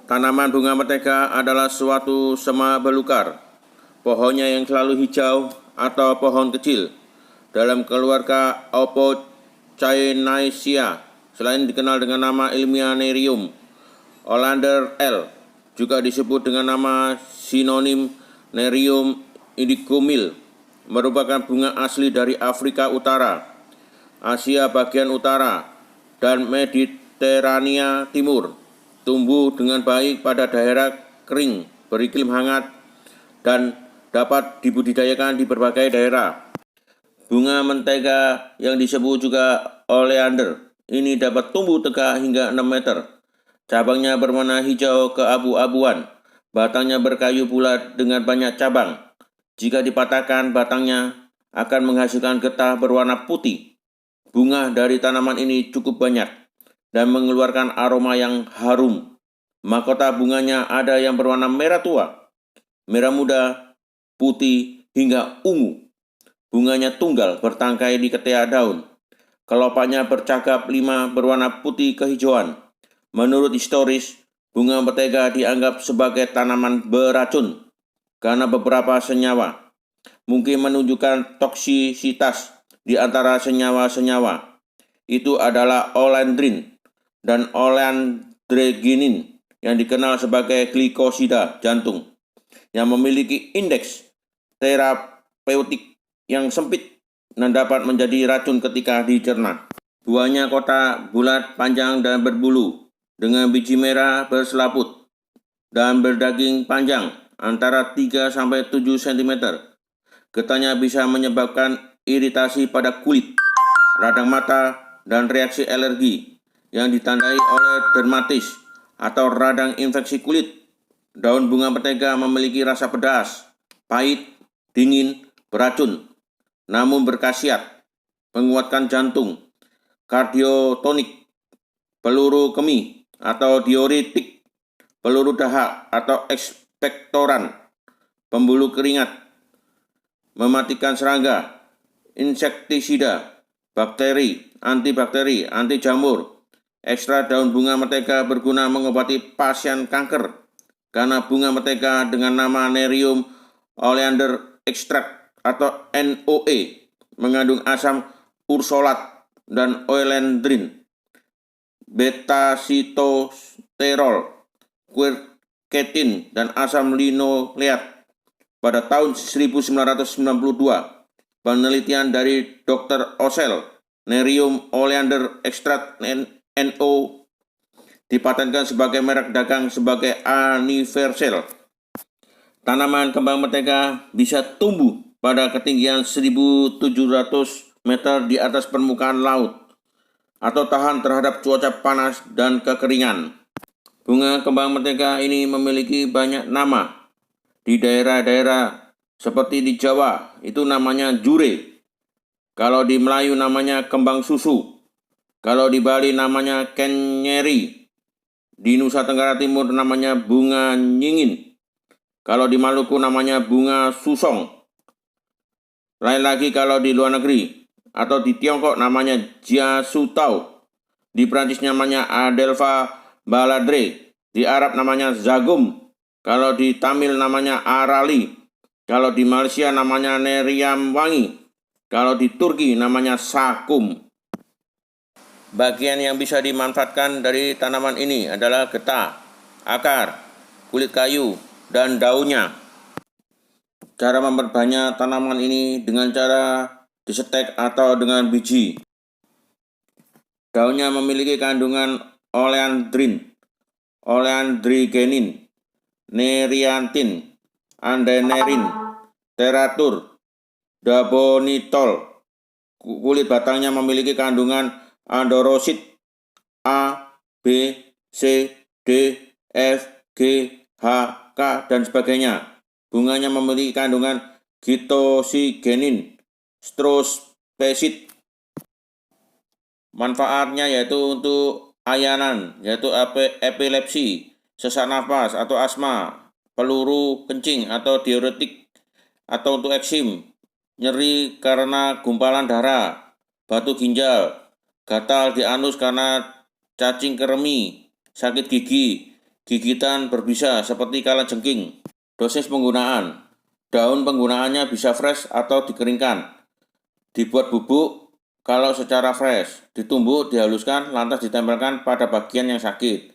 Tanaman bunga mentega adalah suatu sema belukar. Pohonnya yang selalu hijau atau pohon kecil dalam keluarga Opocynaceae. Selain dikenal dengan nama ilmiah Nerium Olander L., juga disebut dengan nama sinonim Nerium indigomil, merupakan bunga asli dari Afrika Utara, Asia bagian utara, dan Mediterania Timur. Tumbuh dengan baik pada daerah kering beriklim hangat dan dapat dibudidayakan di berbagai daerah. Bunga mentega yang disebut juga oleander ini dapat tumbuh tegak hingga 6 meter. Cabangnya berwarna hijau keabu-abuan. Batangnya berkayu bulat dengan banyak cabang. Jika dipatahkan, batangnya akan menghasilkan getah berwarna putih. Bunga dari tanaman ini cukup banyak dan mengeluarkan aroma yang harum. Mahkota bunganya ada yang berwarna merah tua, merah muda, putih, hingga ungu. Bunganya tunggal bertangkai di ketiak daun. Kelopaknya bercakap 5 berwarna putih kehijauan. Menurut historis, bunga mentega dianggap sebagai tanaman beracun karena beberapa senyawa. Mungkin menunjukkan toksisitas di antara senyawa-senyawa. Itu adalah olandrin dan olandreginin yang dikenal sebagai glikosida jantung, yang memiliki indeks terapeutik yang sempit dan dapat menjadi racun ketika dicerna. Buahnya kotak, bulat, panjang, dan berbulu, dengan biji merah berselaput dan berdaging panjang antara 3-7 cm. Getahnya bisa menyebabkan iritasi pada kulit, radang mata, dan reaksi alergi yang ditandai oleh dermatis atau radang infeksi kulit. Daun bunga mentega memiliki rasa pedas, pahit, dingin, beracun, namun berkhasiat menguatkan jantung, kardiotonik, peluru kemih atau diuretik, peluru dahak atau ekspektoran, pembuluh keringat, mematikan serangga, insektisida, bakteri, antibakteri, anti jamur. Ekstrak daun bunga mentega berguna mengobati pasien kanker karena bunga mentega dengan nama Nerium oleander extract atau NOE mengandung asam ursolat dan olandrin, beta-sitosterol, quercetin, dan asam linoleat. Pada tahun 1992, penelitian dari Dr. Ocel, Nerium oleander extract NO dipatenkan sebagai merek dagang sebagai universal. Tanaman kembang mentega bisa tumbuh pada ketinggian 1.700 meter di atas permukaan laut atau tahan terhadap cuaca panas dan kekeringan. Bunga kembang mentega ini memiliki banyak nama. Di daerah-daerah seperti di Jawa itu namanya jure. Kalau di Melayu namanya kembang susu. Kalau di Bali namanya kenyeri. Di Nusa Tenggara Timur namanya bunga nyingin. Kalau di Maluku namanya bunga susong. Lain lagi kalau di luar negeri atau di Tiongkok namanya jia sutau. Di Prancis namanya Adelpha baladre. Di Arab namanya zagum. Kalau di Tamil namanya arali. Kalau di Malaysia namanya neriam wangi. Kalau di Turki namanya sakum. Bagian yang bisa dimanfaatkan dari tanaman ini adalah getah, akar, kulit kayu, dan daunnya. Cara memperbanyak tanaman ini dengan cara disetek atau dengan biji. Daunnya memiliki kandungan oleandrin, olandrigenin, neriantin, andenerin, teratur, dabonitol. Kulit batangnya memiliki kandungan andorosit A, B, C, D, F, G, H, K, dan sebagainya. Bunganya memiliki kandungan gitosigenin, strospecid. Manfaatnya yaitu untuk ayanan, yaitu epilepsi, sesak nafas atau asma, peluru kencing atau diuretik, atau untuk eksim, nyeri karena gumpalan darah, batu ginjal, gatal di anus karena cacing kremi, sakit gigi, gigitan berbisa seperti kalajengking. Dosis penggunaan. Daun penggunaannya bisa fresh atau dikeringkan. Dibuat bubuk kalau secara fresh, ditumbuk, dihaluskan, lantas ditempelkan pada bagian yang sakit.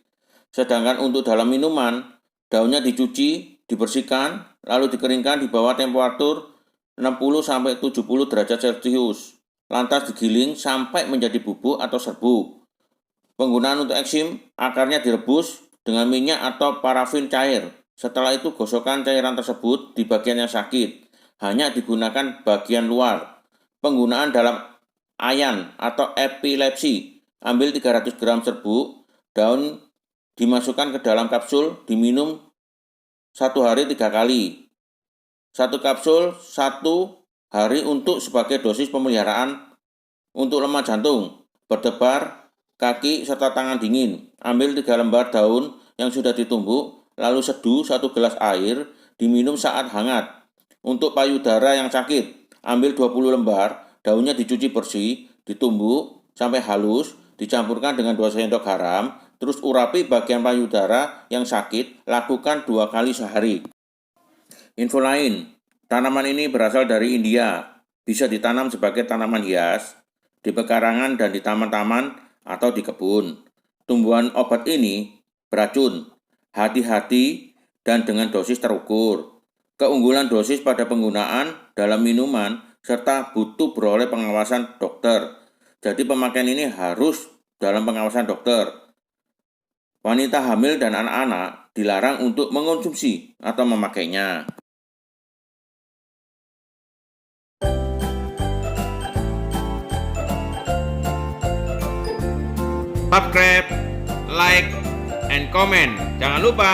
Sedangkan untuk dalam minuman, daunnya dicuci, dibersihkan, lalu dikeringkan di bawah temperatur 60-70 derajat Celcius. Lantas digiling sampai menjadi bubuk atau serbuk. Penggunaan untuk eksim, akarnya direbus dengan minyak atau parafin cair. Setelah itu gosokkan cairan tersebut di bagian yang sakit. Hanya digunakan bagian luar. Penggunaan dalam ayan atau epilepsi. Ambil 300 gram serbuk, daun dimasukkan ke dalam kapsul, diminum 1 hari 3 kali. 1 kapsul 1 hari untuk sebagai dosis pemeliharaan untuk lemah jantung, berdebar, kaki, serta tangan dingin. Ambil 3 lembar daun yang sudah ditumbuk, lalu seduh 1 gelas air, diminum saat hangat. Untuk payudara yang sakit, ambil 20 lembar, daunnya dicuci bersih, ditumbuk sampai halus, dicampurkan dengan 2 sendok garam, terus urapi bagian payudara yang sakit, lakukan 2 kali sehari. Info lain, tanaman ini berasal dari India, bisa ditanam sebagai tanaman hias, di pekarangan dan di taman-taman atau di kebun. Tumbuhan obat ini beracun, hati-hati dan dengan dosis terukur. Keunggulan dosis pada penggunaan dalam minuman serta butuh beroleh pengawasan dokter. Jadi pemakaian ini harus dalam pengawasan dokter. Wanita hamil dan anak-anak dilarang untuk mengonsumsi atau memakainya. Subscribe, like, and comment. Jangan lupa.